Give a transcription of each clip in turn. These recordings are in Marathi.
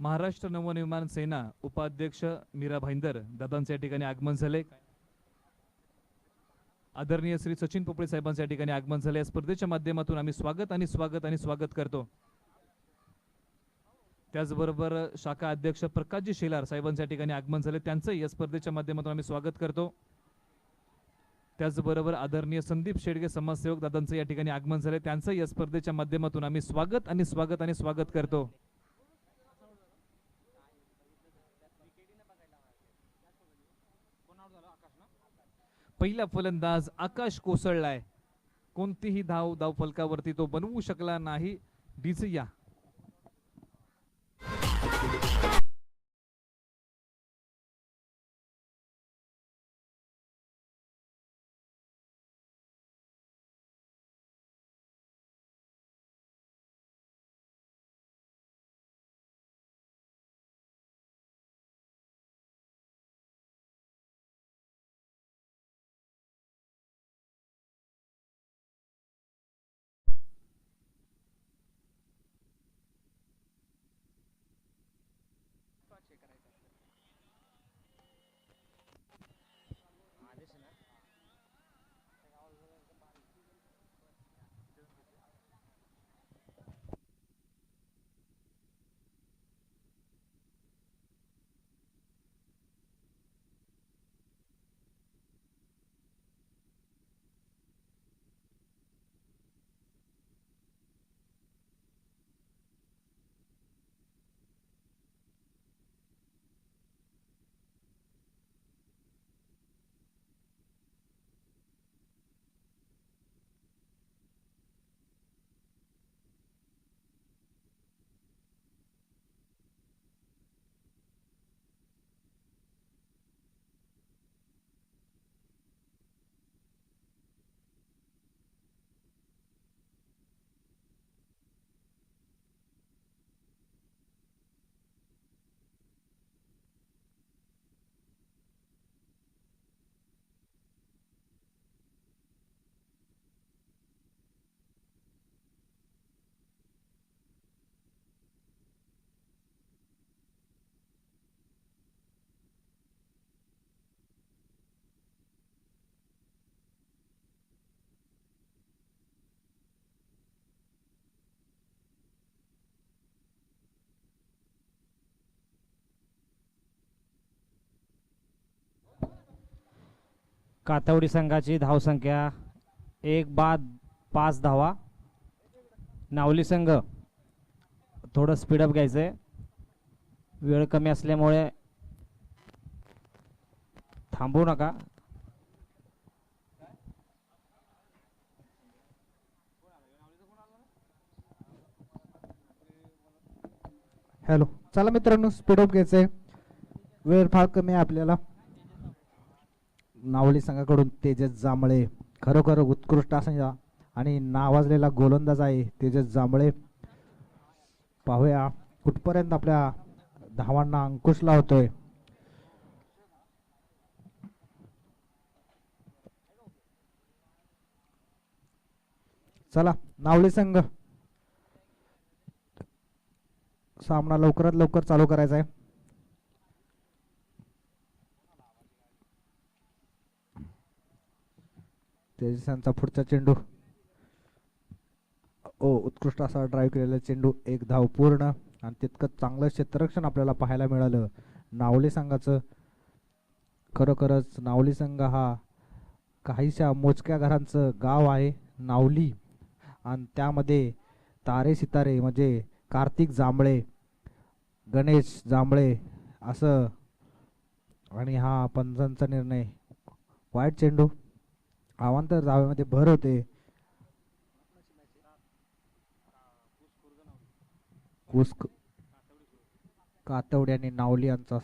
महाराष्ट्र नवनिर्माण सेना उपाध्यक्ष मीरा भाईंदर दादांच्या ठिकाणी आगमन झाले. आदरणीय श्री सचिन पोपळे साहेबांच्या ठिकाणी आगमन झाले. या स्पर्धेच्या माध्यमातून आम्ही स्वागत करतो. त्याचबरोबर शाखा अध्यक्ष प्रकाशजी शेलार साहेबांच्या ठिकाणी आगमन झाले. त्यांचं या स्पर्धेच्या माध्यमातून आम्ही स्वागत करतो. त्याचबरोबर आदरणीय संदीप शेडगे समाजसेवक दादांचं या ठिकाणी आगमन झाले. त्यांचं या स्पर्धेच्या माध्यमातून आम्ही स्वागत करतो. पहिला फलंदाज आकाश कोसळलाय. कोणतीही धाव फलकावरती तो बनवू शकला नाही. डिसिया कातवडी संघाची धावसंख्या 1 बाद 5 धावा. नावली संघ थोडं स्पीडअप घ्यायचंय, वेळ कमी असल्यामुळे थांबू नका. हॅलो, चला मित्रांनो, स्पीडअप घ्यायचंय, वेळ फार कमी आहे आपल्याला. नावली संघाकडून तेजस जांभळे खरोखर उत्कृष्ट असा आणि नावाजलेला गोलंदाज आहे तेजस जांभळे. पाहूया कुठपर्यंत आपल्या धावांना अंकुश लावतोय. चला नावली संघ, सामना लवकरात लवकर चालू करायचा आहे. तेजसांचा पुढचा चेंडू, उत्कृष्ट असा ड्राईव्ह केलेला चेंडू, 1 धाव पूर्ण. आणि तितकं चांगलं क्षेत्ररक्षण आपल्याला पाहायला मिळालं नावली संघाचं. खरोखरच नावली संघ हा काहीशा मोजक्या घरांचं गाव आहे नावली, आणि त्यामध्ये तारे सितारे म्हणजे कार्तिक जांभळे, गणेश जांभळे असं. आणि हा पंचांचा निर्णय, वाईट चेंडू, अवांतर धावेमध्ये भर होते. कातवडी आणि नावली यांचा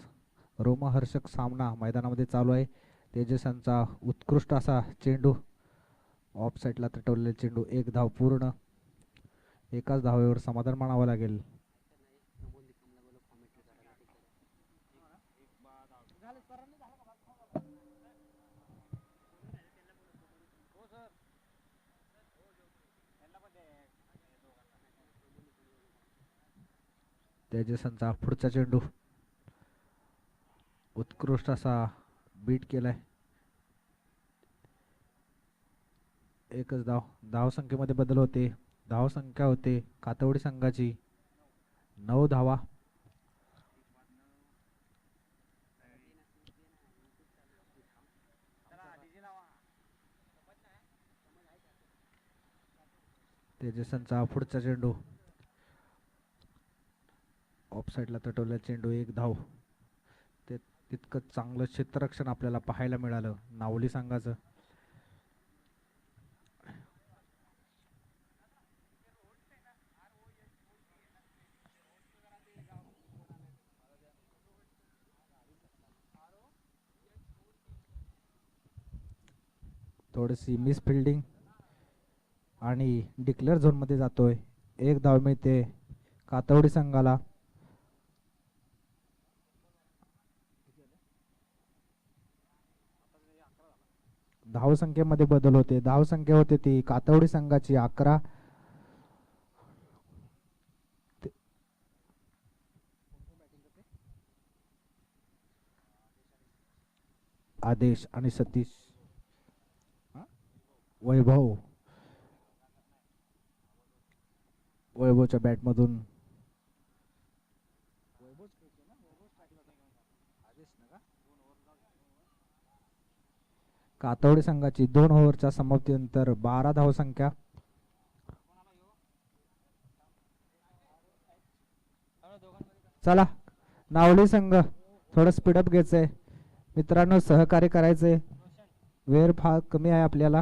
रोमहर्षक सामना मैदानामध्ये चालू आहे. तेजस यांचा उत्कृष्ट असा चेंडू, ऑफ साईडला तटवलेला चेंडू, 1 धाव पूर्ण. एकाच धावेवर समाधान मानावं लागेल. तेजसचा पुढचा चेंडू उत्कृष्ट असा बीट केलाय. एकच धाव. धाव संख्येमध्ये बदल होते. धाव संख्या होते कातवडी संघाची 9 धावा. तेजसचा पुढचा चेंडू ऑफ साईडला तटवलेला चेंडू 1 धाव. ते तितकं चांगलं क्षेत्ररक्षण आपल्याला पाहायला मिळालं नावली संघाचं. थोडीशी मिस फिल्डिंग आणि डिक्लेअर झोन मध्ये जातोय. 1 धाव मिळते कातवडी संघाला. धाव संख्येमध्ये बदल होते. धाव संख्या होते ती कातवडी संघाची 11. आदेश आणि सतीश. वैभवच्या बॅट मधून कातवडी संघाची 2 ओव्हरच्या समाप्तीनंतर 12 धाव संख्या. चला नावली संघ थोडं स्पीडअप घ्यायचंय मित्रांनो, सहकार्य करायचंय. वेळ फार कमी आहे आपल्याला.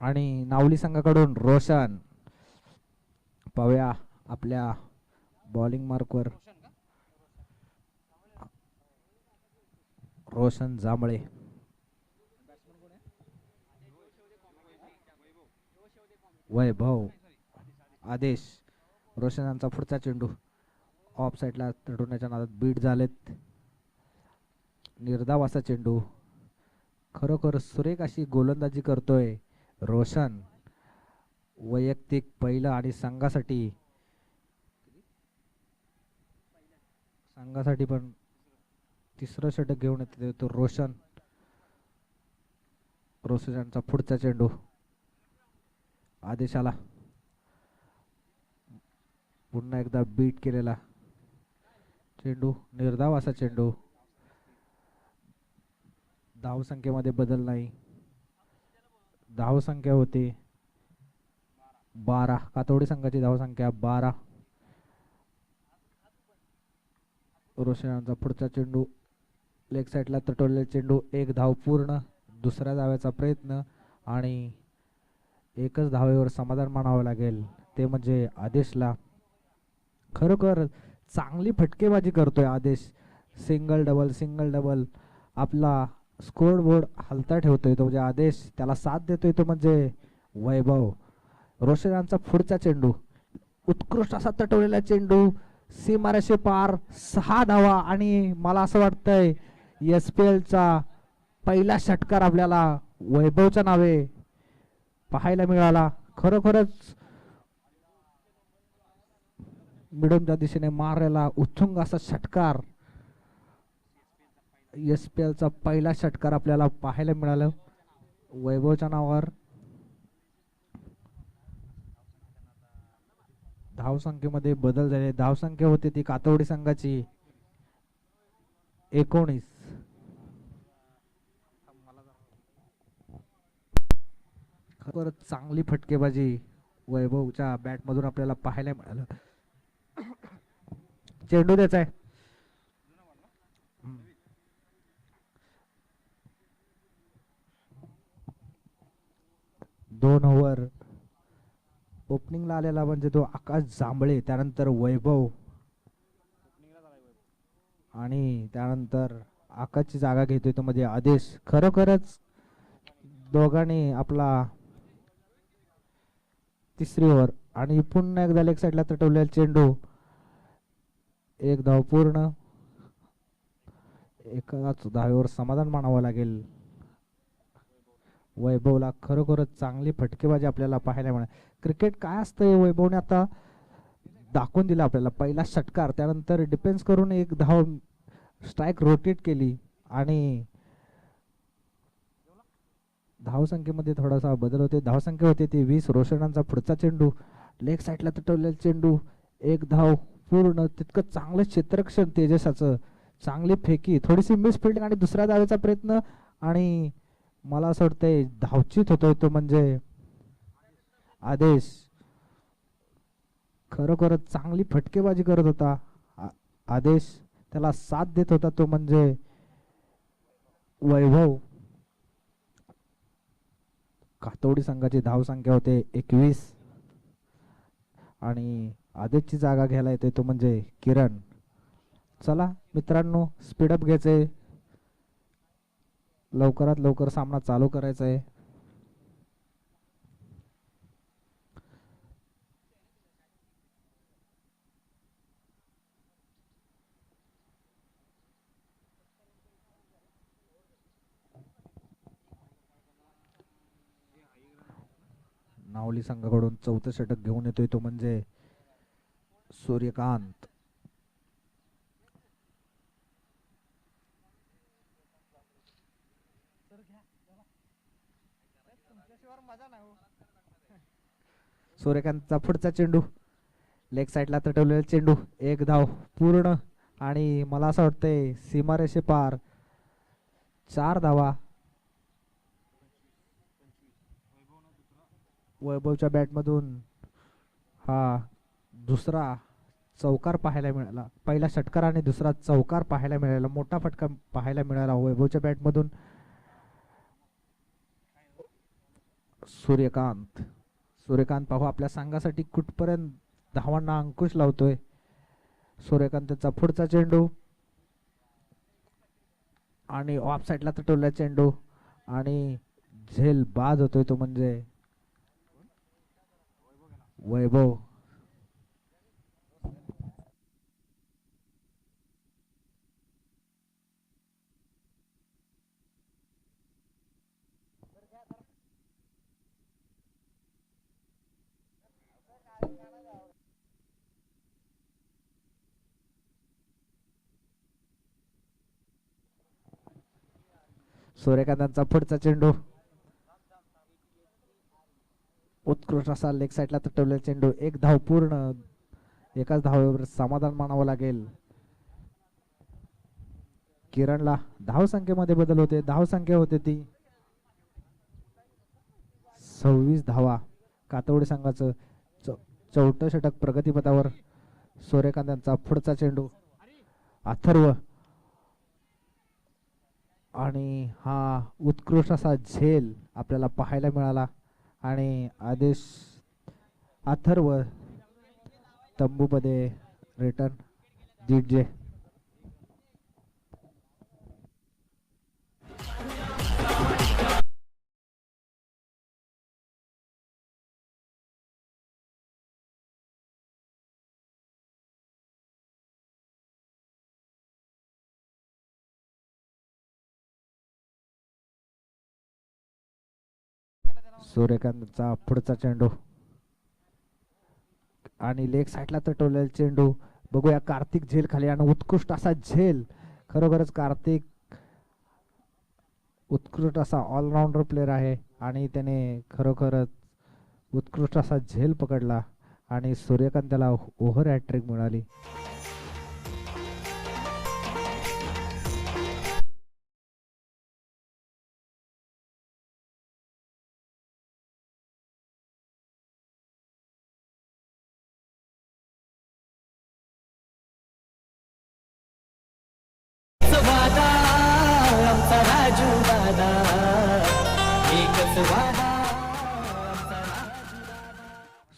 आणि नावली संघाकडून रोशन पाहूया आपल्या बॉलिंग मार्कवर. रोशन जांभळे. वैभव. आदेश. रोशन यांचा पुढचा चेंडू ऑफ साईडला तडवण्याच्या नादात बीट झालेत. निर्धाव असा चेंडू. खरोखर सुरेख अशी गोलंदाजी करतोय रोशन. वैयक्तिक पहिलं आणि संघासाठी पण तिसरं षटक घेऊन येते तो रोशन. रोशन यांचा पुढचा चेंडू आदेशाला पुन्हा एकदा बीट केलेला चेंडू. निर्धाव असा चेंडू. धाव संख्येमध्ये बदल नाही. धाव संख्या होती 12. कातवडी संघाची धाव संख्या 12. रोशन यांचा पुढचा चेंडू लेग साईडला तटवलेला चेंडू. 1 धाव पूर्ण. दुसऱ्या धाव्याचा प्रयत्न आणि एकच धावेवर समाधान मानावं लागेल ते म्हणजे आदेशला. खरोखर चांगली फटकेबाजी करतोय आदेश. सिंगल डबल आपला स्कोर बोर्ड हलता ठेवतोय तो म्हणजे आदेश. त्याला साथ देतोय तो म्हणजे वैभव. रोशन यांचा पुढचा चेंडू उत्कृष्ट असा तटवलेला चेंडू. सीमारेषे पार 6 धावा. आणि मला असं वाटतंय SPL चा पहिला षटकार आपल्याला वैभवच्या नावे पाहायला मिळाला. खरोखरच मिडमच्या दिशेने मारलेला उत्तुंग असा षटकार. SPL चा पहिला षटकार आपल्याला पाहायला मिळाला वैभवच्या नावावर. धाव संख्येमध्ये बदल झाले. धाव संख्या होती ती कातवडी संघाची 19. खरोखर चांगली फटकेबाजी वैभवच्या बॅट मधून आपल्याला पाहायला मिळालं. चेंडू द्यायचा आहे. 2 ओव्हर ओपनिंगला आलेला म्हणजे तो आकाश जांभळे. त्यानंतर वैभव आणि त्यानंतर आकाशची जागा घेतोय तो मध्ये आदेश. खरोखरच दोघांनी आपला तिसरी ओव्हर आणि पुन्हा एकदा लेग साईडला तटवलेला चेंडू. 1 धाव पूर्ण. एकाच धावेवर समाधान मानावं लागेल वैभवला. खरोखरच चांगली फटकेबाजी आपल्याला पाहायला मिळाली. क्रिकेट काय असतंय वैभवने आता दाखवून दिलं आपल्याला. पहिला षटकार, त्यानंतर डिफेन्स करून एक धाव स्ट्राईक रोटेट केली आणि धावसंख्येमध्ये थोडासा बदल होते. धावसंख्या होते ती 20. रोशनांचा पुढचा चेंडू लेग साईडला तुटवलेला चेंडू, एक धाव पूर्ण. तितकं चांगलं क्षेत्ररक्षण तेजसाचं, चांगली फेकी, थोडीशी मिस फिल्डिंग आणि दुसऱ्या धावेचा प्रयत्न. आणि मला असं वाटतंय धावचीत होतोय तो म्हणजे आदेश. खरोखरच चांगली फटकेबाजी करत होता आदेश. त्याला साथ देत होता तो म्हणजे वैभव. कातोडी संघाची धावसंख्या होते 21 आणि आदेशची जागा घ्यायला येते तो म्हणजे किरण. चला मित्रांनो, स्पीडअप घ्यायचंय, लवकरात लवकर सामना चालू करायचा आहे. नावली संघाकडून चौथं षटक घेऊन येतोय तो म्हणजे सूर्यकांत. सूर्यकांतचा पुढचा चेंडू लेग साईडला तटवलेला चेंडू, एक धाव पूर्ण. आणि मला असं वाटतंय सीमारेषे पार 4 धावा. वैभवच्या बॅटमधून हा दुसरा चौकार पाहायला मिळाला. पहिला षटकार आणि दुसरा चौकार पाहायला मिळाला, मोठा फटका पाहायला मिळाला वैभवच्या बॅटमधून. सूर्यकांत पाहू आपल्या संघासाठी कुठपर्यंत धावांना अंकुश लावतोय. सूर्यकांतचा पुढचा चेंडू आणि ऑफ साईडला तटवलेला चेंडू आणि झेल बाद होतोय तो म्हणजे वैभव. सूर्यकांतांचा पुढचा चेंडू, उत्कृष्ट असा लेग साईडला तटवलेला चेंडू, एक धाव पूर्ण. एकाच धावेवर समाधान मानावं लागेल. किरणला धावसंख्येमध्ये बदल होते. धावसंख्या होते ती 26 धावा. कातवडी संघाचं चौथं षटक प्रगतीपथावर. सूर्यकांतांचा पुढचा चेंडू, अथर्व आणि हा उत्कृष्ट असा झेल आपल्याला पाहायला मिळाला. आणि आदेश अथर्व तंबूमध्ये रिटर्न दीडजे. सूर्यकांतचा पुढचा चेंडू आणि लेग साईडला तटवलेला चेंडू. बघूया कार्तिक झेल खाली आणि उत्कृष्ट असा झेल. खरोखरच कार्तिक उत्कृष्ट असा ऑलराऊंडर प्लेअर आहे आणि त्याने खरोखरच उत्कृष्ट असा झेल पकडला आणि सूर्यकांत त्याला ओव्हर हॅट्रिक मिळाली.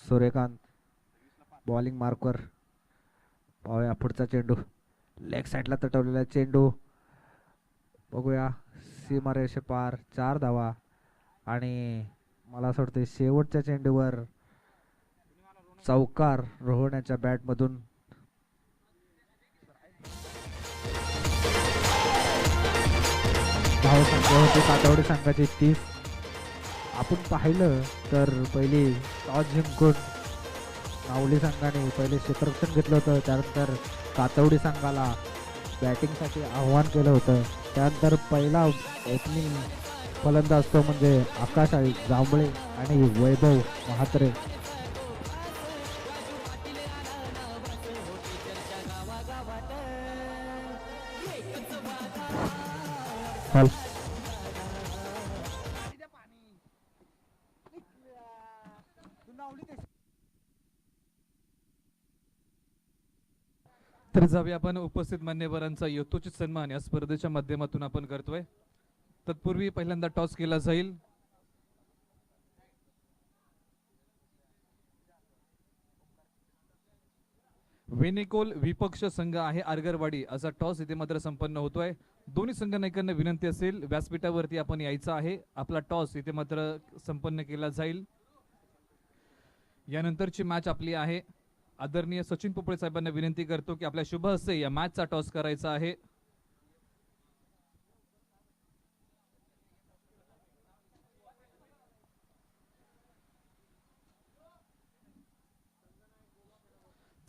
सूर्यकांत बॉलिंग मार्कवर. पाहूया पुढचा चेंडू, लेग साईडला तटवलेला चेंडू. बघूया सीमारेषे पार 4 धावा. आणि मला असं वाटतं शेवटच्या चेंडूवर चौकार रोहण्याच्या बॅटमधून. धावसंख्या होती कातवडी संघाची 30. आपण पाहिलं तर पहिली टॉस जिंकून नावली संघाने पहिले क्षेत्ररक्षण घेतलं होतं. त्यानंतर कातवडी संघाला बॅटिंगसाठी आव्हान केलं होतं. त्यानंतर पहिला ओपनिंग फलंदाज तो म्हणजे आकाश जांभळे आणि वैभव महात्रे. तर जाऊया आपण उपस्थित मान्यवरांचा यथोचित सन्मान या स्पर्धेच्या माध्यमातून आपण करतोय. तत्पूर्वी पहिल्यांदा टॉस केला जाईल. वेनिकोल विपक्ष संघ आहे आरगरवाडी असा टॉस इथे मात्र संपन्न होतोय. दोन्ही संघ नायकांना विनंती असेल व्यासपीठावरती आपण यायचं आहे. आपला टॉस इथे मात्र संपन्न केला जाईल. यानंतरची मॅच आपली आहे. आदरणीय सचिन पोपळे साहेबांना विनंती करतो की आपल्या शुभ हस्ते या मॅचचा टॉस करायचा आहे.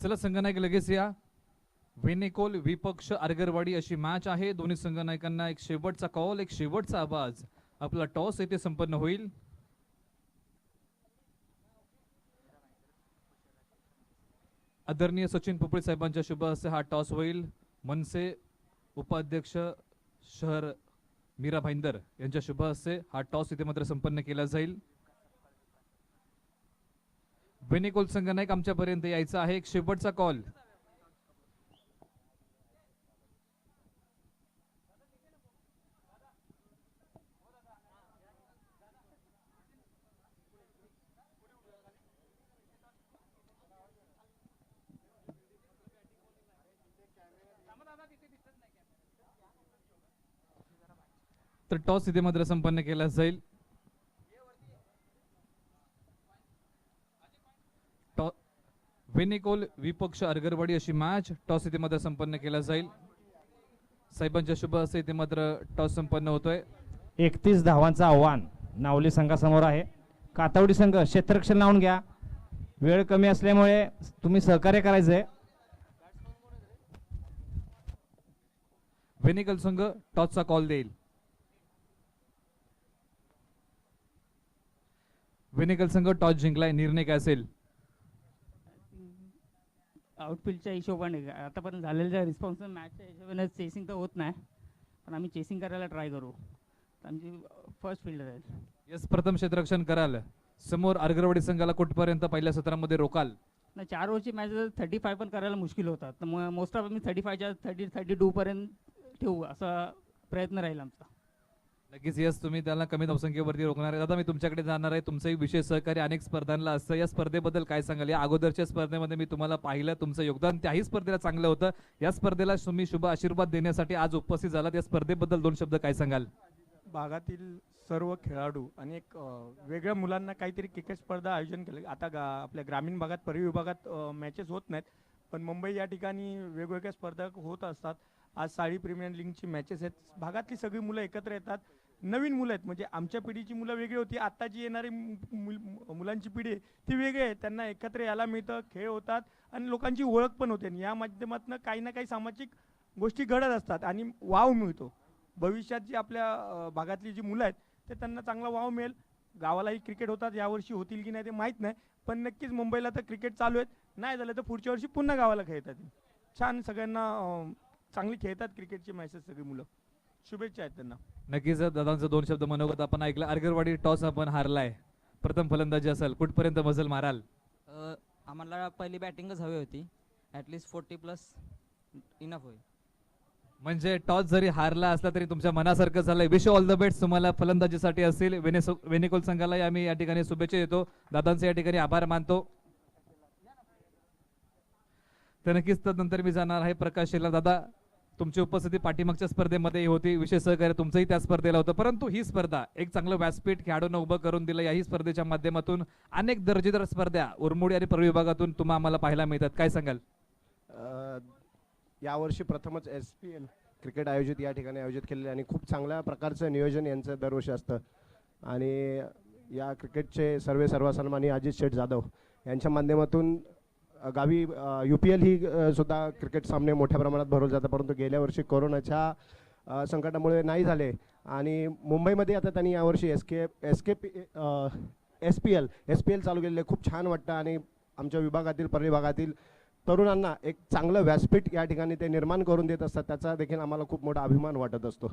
चला संघनायक लगेच या. वेनेकोल विपक्ष आरगरवाडी अशी मॅच आहे. दोन्ही संघनायकांना एक शेवटचा कॉल, एक शेवटचा आवाज. आपला टॉस येथे संपन्न होईल. आदरणीय सचिन पोपळे साहेबांच्या शुभ हस्ते हा टॉस होईल. मनसे उपाध्यक्ष शहर मीरा भाईंदर यांच्या शुभ हस्ते हा टॉस इथे मात्र संपन्न केला जाईल. वेनिकोल संघनायक आमच्यापर्यंत यायचा आहे. एक शेवटचा कॉल. तर टॉस इथे मात्र संपन्न केला जाईल. वेनिकोल विपक्ष आरगरवाडी अशी मॅच टॉस इथे मात्र संपन्न केला जाईल. साहेबांच्या शुभ हस्ते इथे मात्र टॉस संपन्न होतोय. 31 धावांचं आव्हान नावली संघासमोर आहे. कातवडी संघ क्षेत्ररक्षण लावून घ्या. वेळ कमी असल्यामुळे तुम्ही सहकार्य करायचंय. वेनिकल संघ टॉसचा कॉल देईल. वेनिकल संघ टॉस जिंकलाय. निर्णय काय असेल? आउटफील्डच्या हिशोबाने आतापर्यंत झालेल्या रिस्पॉन्स मॅचच्या हिशोबाने चेसिंग तर होत नाही, पण आम्ही चेसिंग करायला ट्राय करू. आमची फर्स्ट फिल्डर आहे. यस, प्रथम क्षेत्ररक्षण कराल. समोर आरगरवाडी संघाला कुठपर्यंत पहिल्या सत्रामध्ये रोकाल? ना 4 ओव्हरची मॅच 35 पण करायला मुश्किल होतात. तर मग मोस्ट ऑफ आम्ही 35च्या 32 पर्यंत ठेवू असा प्रयत्न राहील आमचा. नक्कीच यस, तुम्ही त्याला कमी धावसंख्येवरती रोखणार आहे. दादा मी तुमच्याकडे जाणार आहे. तुमचंही विशेष सहकार्य अनेक स्पर्धांना असतं. या स्पर्धेबद्दल काय सांगाल? या अगोदरच्या स्पर्धेमध्ये मी तुम्हाला पाहिलं, तुमचं योगदान त्याही स्पर्धेला चांगलं होतं. या स्पर्धेला तुम्ही शुभ आशीर्वाद देण्यासाठी आज उपस्थित झालात. या स्पर्धेबद्दल 2 शब्द काय सांगाल? भागातील सर्व खेळाडू आणि एक वेगळ्या मुलांना काहीतरी क्रिकेट स्पर्धा आयोजन केलं. आता आपल्या ग्रामीण भागात परिघ विभागात मॅचेस होत नाहीत, पण मुंबई या ठिकाणी वेगवेगळ्या स्पर्धा होत असतात. आज साडी प्रीमियर लीगची मॅचेस आहेत. भागातली सगळी मुलं एकत्र येतात. नवीन मुलं आहेत, म्हणजे आमच्या पिढीची मुलं वेगळी होती, आत्ताची येणारी मुलांची पिढी ती वेगळी आहे. त्यांना एकत्र यायला मिळतं, खेळ होतात आणि लोकांची ओळख पण होते. या माध्यमातून काही ना काही सामाजिक गोष्टी घडत असतात आणि वाव मिळतो. भविष्यात जी आपल्या भागातली जी मुलं आहेत ते त्यांना चांगला वाव मिळेल. गावालाही क्रिकेट होतात, यावर्षी होतील की नाही ते माहीत नाही, पण नक्कीच मुंबईला तर क्रिकेट चालू आहेत. नाही झालं तर पुढच्या वर्षी पुन्हा गावाला खेळतात. छान, सगळ्यांना चांगली खेळतात क्रिकेटची मॅचेस सगळी मुलं. शुभेच्छा आहेत त्यांना. नक्कीच दादांचं 2 शब्द मनोगत आपण ऐकलं. आरगरवाडी टॉस आपण हारलाय. प्रथम फलंदाजी असेल, कुठपर्यंत मजल माराल? आम्हाला पहिली बॅटिंगच हवी होती. ॲटलिस्ट 40+ इनफ होईल. म्हणजे टॉस जरी हारला असला तरी तुमच्या मनासारखं झालंय. विश ऑल द बेस्ट तुम्हाला फलंदाजीसाठी असेल. वेनिकोल संघाला आम्ही या ठिकाणी शुभेच्छा देतो. दादांचे या ठिकाणी आभार मानतो. तर नक्कीच त्यानंतर मी जाणार आहे प्रकाश शेलार. दादा तुमची उपस्थिती पाठीमागच्या स्पर्धेमध्ये होती, विशेष सहकार्य तुमचंही त्या स्पर्धेला होतं, परंतु ही स्पर्धा एक चांगलं व्यासपीठ खेळाडूंना उभं करून दिलं. याही स्पर्धेच्या माध्यमातून अनेक दर्जेदार स्पर्धा उरमोडी आणि प्रवीण विभागातून तुम्हाला आम्हाला पाहायला मिळतात. काय सांगाल? यावर्षी प्रथमच SPL क्रिकेट आयोजित या ठिकाणी आयोजित केलेले आणि खूप चांगल्या प्रकारचं नियोजन यांचं दरवर्षी असतं. आणि या क्रिकेटचे सर्व सन्माननीय अजित शेठ जाधव यांच्या माध्यमातून गावी UPL ही सुद्धा क्रिकेट सामने मोठ्या प्रमाणात भरवले जातात, परंतु गेल्या वर्षी कोरोनाच्या संकटामुळे नाही झाले. आणि मुंबईमध्ये आता त्यांनी यावर्षी SPL चालू केलेले खूप छान वाटतं. आणि आमच्या विभागातील परिभागातील तरुणांना एक चांगलं व्यासपीठ या ठिकाणी ते निर्माण करून देत असतात, त्याचा देखील आम्हाला खूप मोठा अभिमान वाटत असतो.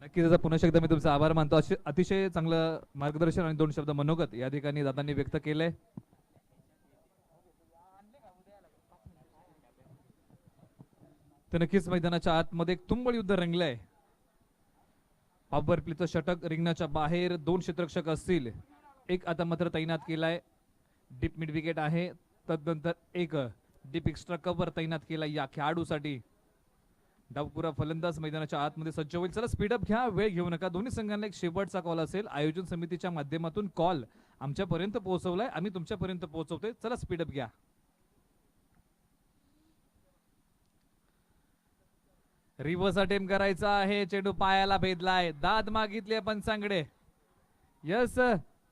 नक्कीच दादा, पुन्हा एकदा मी तुमचा आभार मानतो. अतिशय चांगलं मार्गदर्शन आणि 2 शब्द मनोगत या ठिकाणी दादांनी व्यक्त केलंय. तर नक्कीच मैदानाच्या आतमध्ये एक तुंबळ युद्ध रंगलंय. पॉवर प्लेचं षटक रिंगणाच्या बाहेर 2 क्षेत्ररक्षक असतील, एक आता मात्र तैनात केलाय. डीप मिड विकेट आहे, तदनंतर एक डीप एक्स्ट्रा कव्हर तैनात केला या खेळाडूसाठी. डावपुरा फलंदाज मैदानाच्या आतमध्ये सज्ज होईल. चला स्पीडअप घ्या, वेळ घेऊ नका. दोन्ही संघांना एक शेवटचा कॉल असेल. आयोजन समितीच्या माध्यमातून कॉल आमच्यापर्यंत पोहोचवलाय, आम्ही तुमच्यापर्यंत पोहोचवतोय. चला स्पीडअप घ्या. रिव्हर्स अटेम्प्ट करायचा आहे. चेंडू पायाला भेदलाय, दाद मागितली पंचांकडे. यस,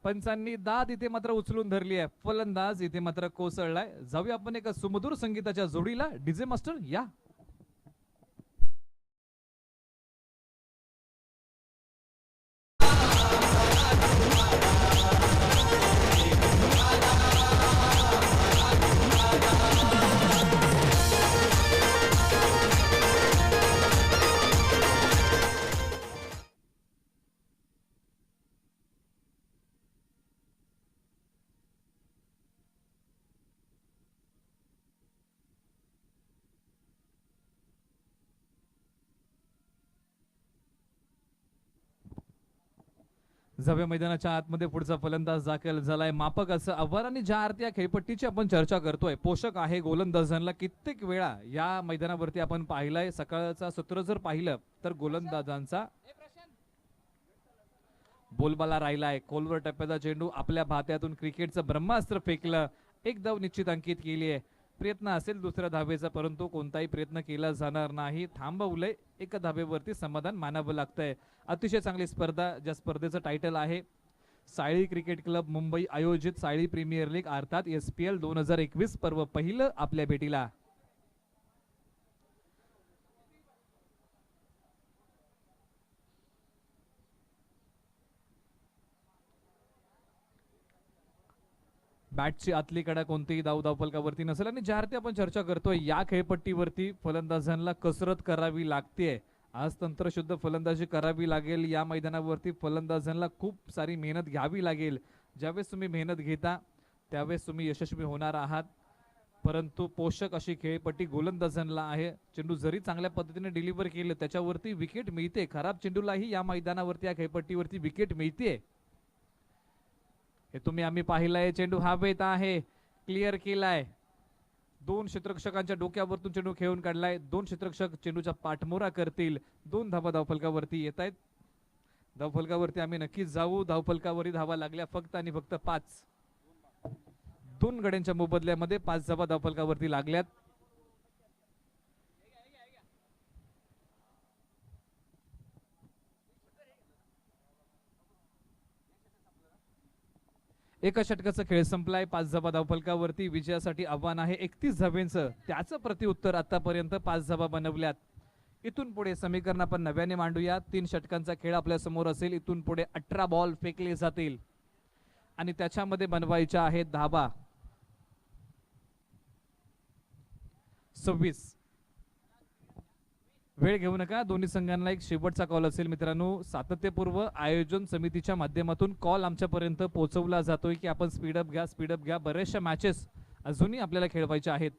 पंचांनी दाद इथे मात्र उचलून धरली आहे. फलंदाज इथे मात्र कोसळलाय. जाऊया आपण एका सुमधुर संगीताच्या जोडीला. डीजे मास्टर या. जाऊया मैदानाच्या आतमध्ये. पुढचा फलंदाज दाखल झालाय. मापक असं आव्हान आणि ज्या अर्थी या खेळपट्टीची आपण चर्चा करतोय, पोषक आहे गोलंदाजांना. कित्येक वेळा या मैदानावरती आपण पाहिलंय. सकाळचा सत्र जर पाहिलं तर गोलंदाजांचा बोलबाला राहिलाय. खोलवर टप्प्याचा चेंडू आपल्या भात्यातून क्रिकेटचं ब्रह्मास्त्र फेकलं. एक धाव निश्चित अंकित केली आहे. प्रयत्न असेल दुसऱ्या धावेचा, परंतु कोणताही प्रयत्न केला जाणार नाही. थांबवलंय. एका धावेवरती समाधान मानावं लागतंय. अतिशय चांगली स्पर्धा, ज्या स्पर्धेचं टायटल आहे सायळी क्रिकेट क्लब मुंबई आयोजित सायळी प्रीमियर लीग अर्थात SPL 2021 पर्व पहिलं आपल्या भेटीला. बॅटची आतली कडा कोणतीही धावफलकावरती नसेल. आणि ज्या अर्थी आपण चर्चा करतोय, या खेळपट्टीवरती फलंदाजांना कसरत करावी लागते. आज तंत्रशुद्ध फलंदाजी करावी लागेल. या मैदानावरती फलंदाजांना खूप सारी मेहनत घ्यावी लागेल. ज्यावेळेस तुम्ही मेहनत घेता त्यावेळेस तुम्ही यशस्वी होणार आहात. परंतु पोषक अशी खेळपट्टी गोलंदाजांना आहे. चेंडू जरी चांगल्या पद्धतीने डिलिव्हर केलं त्याच्यावरती विकेट मिळते. खराब चेंडूलाही या मैदानावरती या खेळपट्टीवरती विकेट मिळते. हे तुम्ही आम्ही पाहिलंय. चेंडू हवेत आहे, क्लिअर केलाय. 2 क्षेत्ररक्षकांच्या डोक्यावरतून चेंडू खेळून काढलाय. 2 क्षेत्ररक्षक चेंडूचा पाठमोरा करतील. 2 धावा धावफलकावरती येत आहेत. धावफलकावरती आम्ही नक्कीच जाऊ. धावफलकावरती धावा लागल्या फक्त आणि फक्त 5. 2 गड्यांच्या मोबदल्यामध्ये 5 धावा धावफलकावरती लागल्यात. एका षटकाचा खेळ संपलाय. 5 धावा धावफलकावरती. विजयासाठी आव्हान आहे 31 धावेंचं. त्याचं प्रत्युत्तर आतापर्यंत 5 धावा बनवल्यात. इथून पुढे समीकरण आपण नव्याने मांडूया. 3 षटकांचा खेळ आपल्या समोर असेल. इथून पुढे 18 बॉल फेकले जातील आणि त्याच्यामध्ये बनवायच्या आहेत धावा 26. वेळ घेऊ नका. दोन्ही संघांना एक शेवटचा कॉल असेल मित्रांनो. सातत्यपूर्व आयोजन समितीच्या माध्यमातून कॉल आमच्यापर्यंत पोहोचवला जातोय की आपण स्पीडअप घ्या, स्पीडअप घ्या. बऱ्याचशा मॅचेस अजूनही आपल्याला खेळवायच्या आहेत.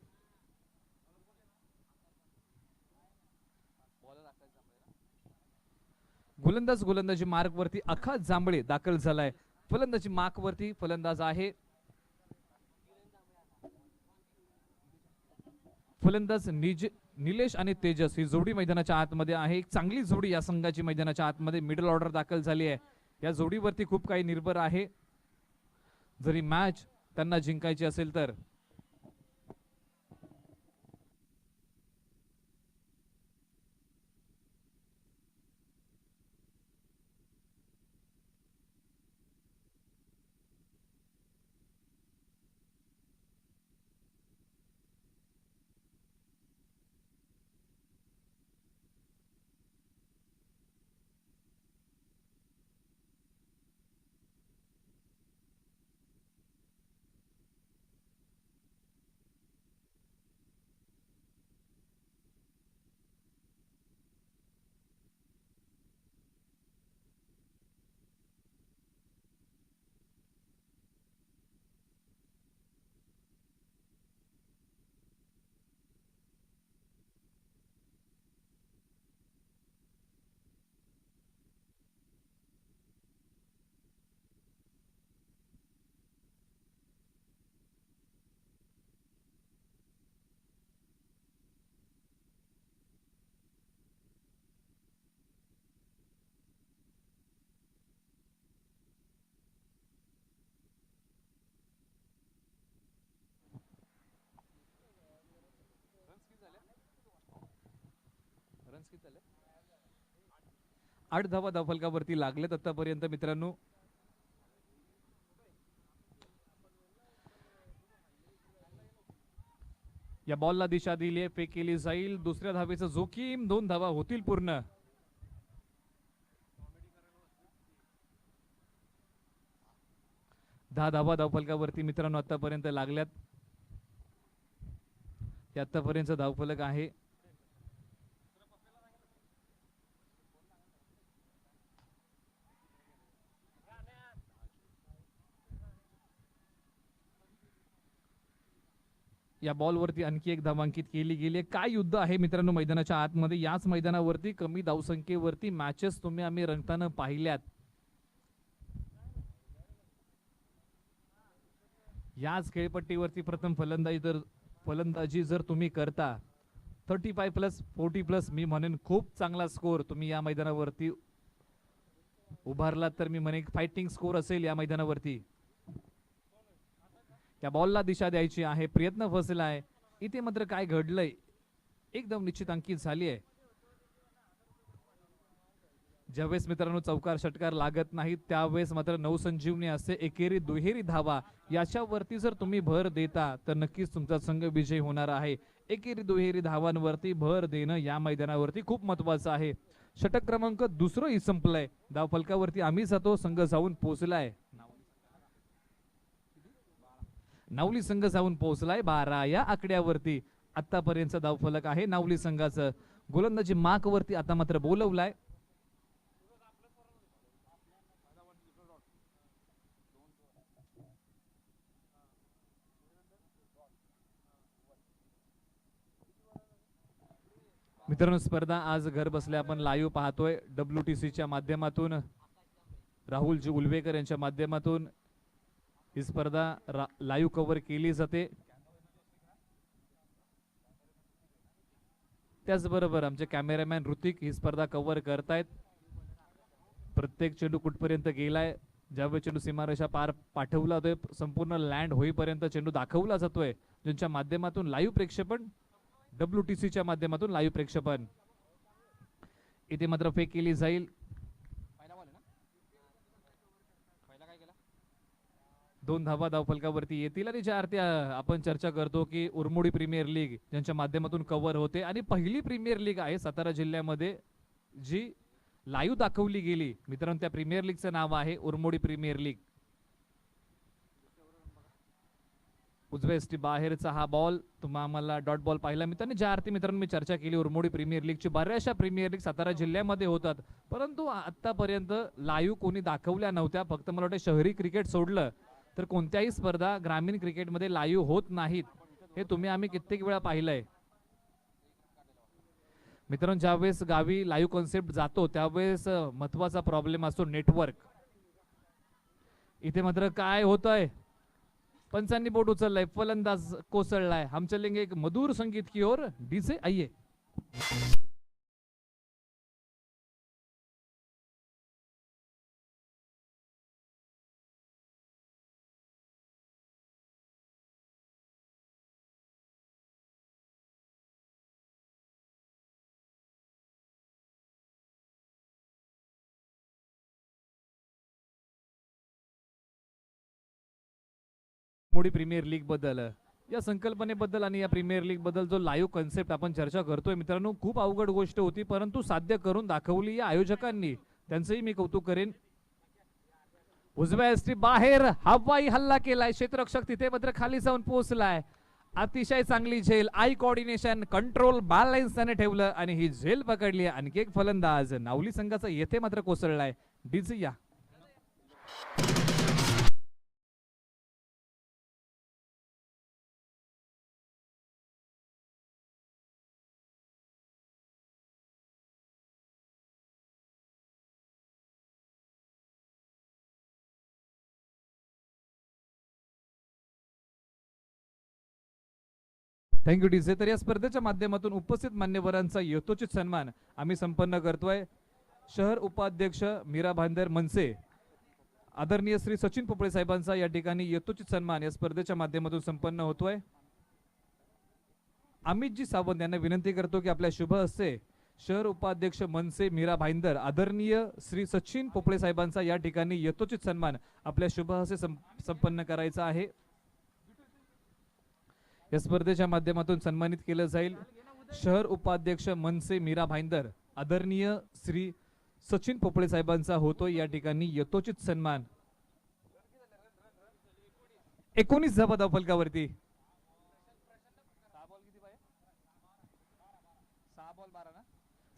गोलंदाजी मार्क वरती अखात जांभळे दाखल झालाय. फलंदाजी मार्क वरती फलंदाज आहे फलंदाज निलेश आणि तेजस. ही जोडी मैदानाच्या आतमध्ये आहे. एक चांगली जोडी या संघाची मैदानाच्या आतमध्ये मिडल ऑर्डर दाखल झाली आहे. या जोडीवरती खूप काही निर्भर आहे जरी मॅच त्यांना जिंकायची असेल तर. 8 धावा धावफलकावरती लागलेत आतापर्यंत मित्रांनो. या बॉलला दिशा दिली आहे, फेक केली जाईल. दुसऱ्या धावेचं जोखीम, 2 धावा होतील पूर्ण. दहा धावा धावफलकावरती मित्रांनो आतापर्यंत लागल्यात. हे आतापर्यंत धावफलक आहे. या बॉलवरती आणखी एक धावांकित केली गेली आहे. काय युद्ध आहे मित्रांनो मैदानाच्या आतमध्ये. याच मैदानावरती कमी धावसंख्येवरती मॅचेस तुम्ही आम्ही रंगताना पाहिल्यात. याच खेळपट्टीवरती प्रथम फलंदाजी जर तुम्ही करता 35+40+, मी म्हणेन खूप चांगला स्कोर तुम्ही या मैदानावरती उभारलात तर मी म्हणेन फायटिंग स्कोर असेल या मैदानावरती. त्या बॉलला दिशा द्यायची आहे, प्रयत्न फसलाय. इथे मात्र काय घडलंय, एकदम निश्चित अंकित झाली आहे. ज्यावेळेस मित्रांनो चौकार षटकार लागत नाही त्यावेळेस मात्र नवसंजीवनी असते. एकेरी दुहेरी धावा याच्यावरती जर तुम्ही भर देता तर नक्कीच तुमचा संघ विजयी होणार आहे. एकेरी दुहेरी धावांवरती भर देणं या मैदानावरती खूप महत्वाचं आहे. षटक क्रमांक दुसरंही संपलंय. धावफलकावरती आम्ही जातो, संघ जाऊन पोहोचलाय. नावली संघ जाऊन पोहोचलाय 12 या आकड्यावरती. आतापर्यंत धावफलक आहे नावली संघाचं. गोलंदाजी मार्क वरती आता मात्र बोलवलाय. मित्रांनो स्पर्धा आज घर बसल्या आपण लाईव्ह पाहतोय WTC च्या माध्यमातून. राहुलजी उलवेकर यांच्या माध्यमातून ही स्पर्धा लाईव्ह कव्हर केली जाते. त्याचबरोबर आमचे कॅमेरामॅन ऋतिक ही स्पर्धा कव्हर करतायत. प्रत्येक चेंडू कुठपर्यंत गेलाय, ज्यावेळी चेंडू सीमारेषा पार पाठवला जातोय, संपूर्ण लँड होईपर्यंत चेंडू दाखवला जातोय, ज्यांच्या माध्यमातून लाईव्ह प्रेक्षेपण WTC च्या माध्यमातून लाईव्ह प्रेक्षेपण. इथे मात्र फेक केली जाईल. 2 धावा धावफलकावरती येतील. आणि ज्या अर्थी आपण चर्चा करतो की उरमोडी प्रीमियर लीग ज्यांच्या माध्यमातून कव्हर होते आणि पहिली प्रीमियर लीग आहे सातारा जिल्ह्यामध्ये जी लाईव्ह दाखवली गेली मित्रांनो, त्या प्रीमियर लीगचं नाव आहे उरमोडी प्रीमियर लीग. उजव्या एसटी बाहेरचा हा बॉल तुम्हाला डॉट बॉल पाहिला मित्रांनो. ज्या अर्थी मित्रांनो मी चर्चा केली उरमोडी प्रीमियर लीगची, बऱ्याचशा प्रीमियर लीग सातारा जिल्ह्यामध्ये होतात परंतु आतापर्यंत लाईव्ह कोणी दाखवल्या नव्हत्या. फक्त मला वाटतं शहरी क्रिकेट सोडलं तर कोणत्याही स्पर्धा ग्रामीण क्रिकेटमध्ये लाईव्ह होत नाहीत. हे तुम्ही आम्ही कित्येक वेळा पाहिलंय मित्रांनो. ज्यावेळेस गावी लाईव्ह कॉन्सेप्ट जातो त्यावेळेस महत्वाचा प्रॉब्लेम असतो नेटवर्क. इथे मात्र काय होतंय, पंचांनी बोट उचललाय, फलंदाज कोसळलाय. हम चलेंगे एक मधुर संगीत की ओर. डीजे आइए. मोडी प्रीमियर लीग बद्दल, या संकल्पनेबद्दल आणि या प्रीमियर लीग बद्दल जो लाईव्ह कॉन्सेप्ट आपण चर्चा करतोय मित्रांनो, खूप अवघड गोष्ट होती परंतु साध्य करून दाखवली या आयोजकांनी. त्यांचंही मी कौतुक करेन. उजव्या एसटी बाहेर हवाई हल्ला केलाय. क्षेत्ररक्षक तिथे मात्र खाली जाऊन पोहोचलाय. अतिशय चांगली झेल, आय कोऑर्डिनेशन, कंट्रोल, बॅलन्स त्याने ठेवलं आणि ही झेल पकडली. आणखी एक फलंदाज नावली संघाचा येथे मात्र कोसळलाय. डीजे या. Thank you DJ. तर या स्पर्धेच्या माध्यमातून उपस्थित मान्यवरांचा यथोचित सन्मान आम्ही संपन्न करतोय. शहर उपाध्यक्ष मीरा भांदर मनसे, आदरणीय श्री सचिन पोपळे साहेबांचा या ठिकाणी यथोचित सन्मान या स्पर्धेच्या माध्यमातून संपन्न होतोय. अमितजी सावंत यांना विनंती करतो की आपल्या शुभ हस्ते शहर उपाध्यक्ष मनसे मीरा भाईंदर आदरणीय श्री सचिन पोपळे साहेबांचा या ठिकाणी यथोचित सन्मान आपल्या शुभ हस्ते संपन्न करायचा आहे. या स्पर्धेच्या माध्यमातून सन्मानित केलं जाईल शहर उपाध्यक्ष मनसे मीरा भाईंदर आदरणीय श्री सचिन पोपळे साहेबांचा होतोय या ठिकाणी यथोचित सन्मान. 19 धावा धावफलकावरती.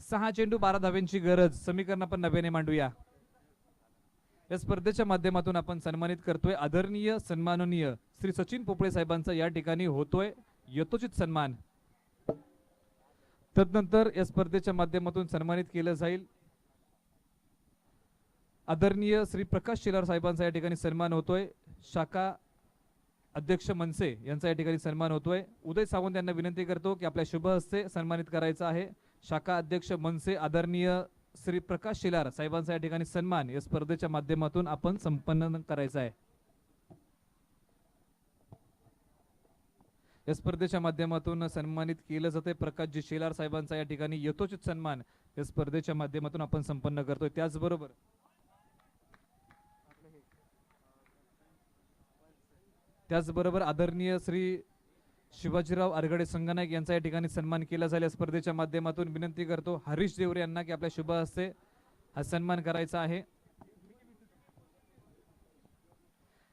6 चेंडू 12 धाव्यांची गरज. समीकरण आपण नव्याने मांडूया. या स्पर्धेच्या माध्यमातून आपण सन्मानित करतोय आदरणीय सन्माननीय श्री सचिन पोपळे साहेबांचा या ठिकाणी होतोय यथोचित सन्मान. तदनंतर या स्पर्धेच्या माध्यमातून सन्मानित केलं जाईल आदरणीय श्री प्रकाश शेलार साहेबांचा या ठिकाणी सन्मान होतोय. शाखा अध्यक्ष मनसे यांचा या ठिकाणी सन्मान होतोय. उदय सावंत यांना विनंती करतो की आपल्या शुभ हस्ते सन्मानित करायचं आहे. शाखा अध्यक्ष मनसे आदरणीय श्री प्रकाश शेलार साहेबांचा या ठिकाणी सन्मान या स्पर्धेच्या माध्यमातून आपण संपन्न करायचा आहे. या स्पर्धेच्या माध्यमातून सन्मानित केलं जाते प्रकाशजी शेलार साहेबांचा या ठिकाणी यथोचित सन्मान या स्पर्धेच्या माध्यमातून आपण संपन्न करतोय. त्याचबरोबर आदरणीय श्री शिवाजीराव आरगडे संगनायक यांचा या ठिकाणी सन्मान केला जाईल. या स्पर्धेच्या माध्यमातून विनंती करतो हरीश देवरे यांना की आपल्या शुभ हस्ते हा सन्मान करायचा आहे.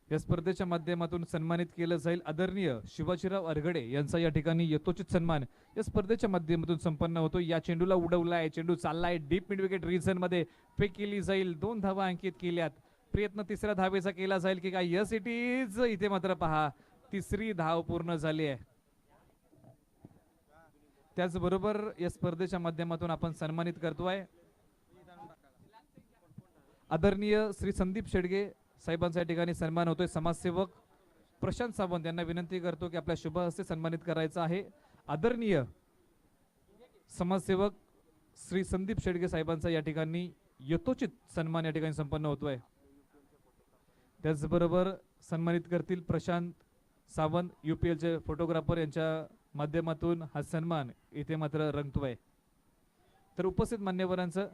या स्पर्धेच्या माध्यमातून सन्मानित केलं जाईल आदरणीय शिवाजीराव आरगडे यांचा या ठिकाणी यथोचित सन्मान या स्पर्धेच्या माध्यमातून संपन्न होतो. या चेंडूला उडवलाय. चेंडू चाललाय डीप मिड विकेट रिजन मध्ये. फेक केली जाईल. 2 धावा अंकित केल्यात. प्रयत्न तिसऱ्या धावेचा केला जाईल की काय. Yes it is. इथे मात्र पहा तिसरी धाव पूर्ण झाली आहे. त्याचबरोबर या स्पर्धेच्या माध्यमातून आपण सन्मानित करतोय आदरणीय श्री संदीप शेडगे साहेबांचा या ठिकाणी सन्मान होतोय. समाजसेवक प्रशांत सावंत यांना विनंती करतो की आपल्या शुभ हस्ते सन्मानित करायचं आहे. आदरणीय समाजसेवक श्री संदीप शेडगे साहेबांचा या ठिकाणी यथोचित सन्मान या ठिकाणी संपन्न होतोय. त्याचबरोबर सन्मानित करतील प्रशांत सावंत UPLचे फोटोग्राफर यांच्या माध्यमातून हा सन्मान इथे मात्र रंगतोय. तर उपस्थित मान्यवरांचं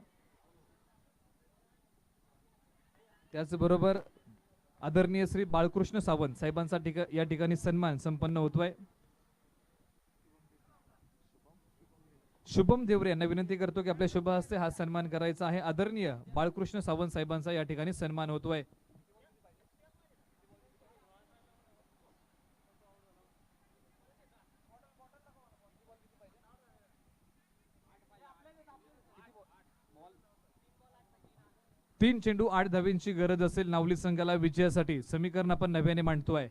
त्याचबरोबर आदरणीय श्री बाळकृष्ण सावंत साहेबांचा या ठिकाणी सन्मान संपन्न होतोय. शुभम देवरे यांना विनंती करतो की आपल्या शुभ हस्ते हा सन्मान करायचा आहे. आदरणीय बाळकृष्ण सावंत साहेबांचा या ठिकाणी सन्मान होतोय. तीन चेंडू 8 धावींची गरज असेल नावली संघाला विजयासाठी. समीकरण आपण नव्याने मांडतोय.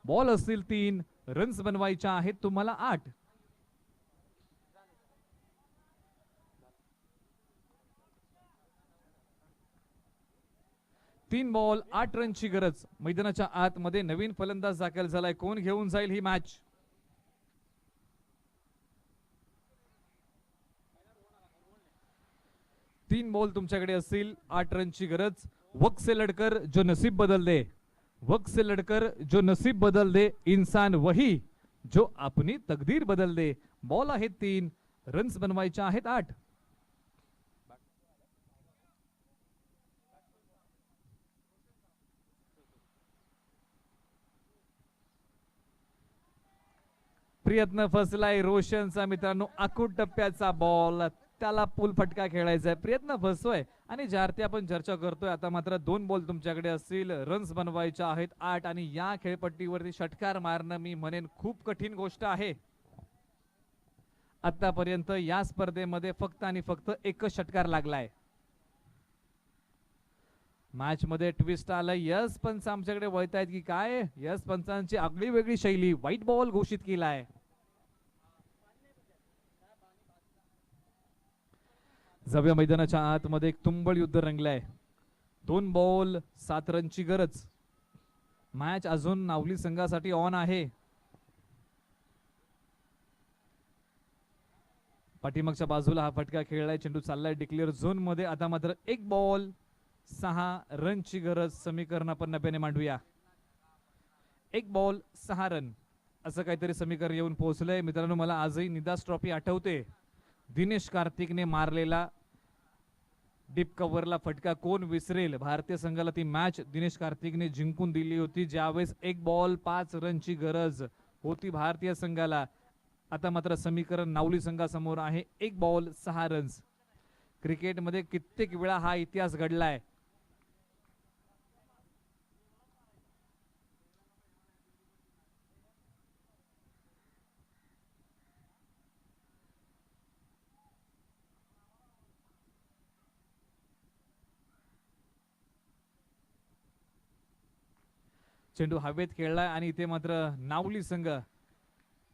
बॉल असतील 3, रन्स बनवायच्या आहेत तुम्हाला 8. तीन बॉल 8 रनची गरज. मैदानाच्या आतमध्ये नवीन फलंदाज दाखल झालाय. कोण घेऊन जाईल ही मॅच. तीन बॉल तुमच्याकडे असतील 8 रनची गरज. वक्त से लड़कर जो नसीब बदल दे. वक्त से लड़कर जो नसीब बदल दे. इंसान वही जो अपनी तकदीर बदल दे. बॉल आहेत 3, रन्स बनवायच्या आहेत 8. प्रयत्न फसलाय रोशनचा मित्रांनो. आखूड टप्प्याचा बॉल. त्याला पूल फटका खेळायचा आहे. प्रयत्न फसतोय आणि ज्यावरती आपण चर्चा करतोय आता मात्र 2 बॉल तुमच्याकडे असतील. रन्स बनवायच्या आहेत 8 आणि या खेळपट्टीवरती षटकार मारणं मी म्हणेन खूप कठीण गोष्ट आहे. आतापर्यंत या स्पर्धेमध्ये फक्त आणि फक्त एकच षटकार लागलाय. मॅच मध्ये ट्विस्ट आलं. यस पंच आमच्याकडे वळतायत की काय. यस पंचांची आगळी वेगळी शैली. व्हाईट बॉल घोषित केलाय. जव्या मैदानाच्या आतमध्ये एक तुंबळ युद्ध रंगलंय. 2 बॉल 7 रनची गरज. मॅच अजून नावली संघासाठी ऑन आहे. पाठीमागच्या बाजूला हा फटका खेळलाय. चेंडू चाललाय डिक्लेअर झोन मध्ये. आता मात्र 1 बॉल 6 रनची गरज. समीकरण आपण नव्याने मांडूया. 1 बॉल 6 रन असं काहीतरी समीकरण येऊन पोहोचलंय. मित्रांनो मला आजही निदास ट्रॉफी आठवते. दिनेश कार्तिकने मारलेला डीप कव्हरला फटका कोण विसरेल. भारतीय संघाला ती मॅच दिनेश कार्तिकने जिंकून दिली होती, ज्यावेळेस 1 बॉल 5 रनची गरज होती भारतीय संघाला. आता मात्र समीकरण नावली संघासमोर आहे, 1 बॉल 6 रन्स. क्रिकेटमध्ये कित्येक वेळा हा इतिहास घडलाय. चेंडू हवेत खेळलाय आणि इथे मात्र नावली संघ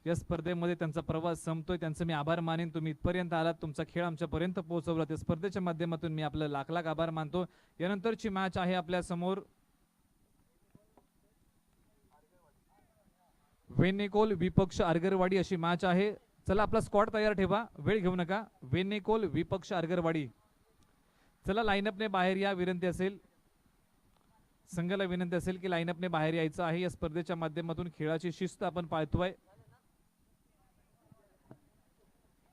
या स्पर्धेमध्ये त्यांचा प्रवास संपतोय. त्यांचं मी आभार मानेन. तुम्ही इथपर्यंत आलात, तुमचा खेळ आमच्यापर्यंत पोहोचवला. त्या स्पर्धेच्या माध्यमातून मी आपलं लाख लाख आभार मानतो. यानंतरची मॅच आहे आपल्या समोर वेनेकोल विपक्ष आरगरवाडी अशी मॅच आहे. चला आपला स्क्वॉड तयार ठेवा, वेळ घेऊ नका. वेनेकोल विपक्ष आरगरवाडी. चला लाईनअपने बाहेर या, विनंती असेल संघाला विनंती असेल की लाईनअपने बाहेर यायचं आहे. या स्पर्धेच्या माध्यमातून खेळाची शिस्त आपण पाळतोय.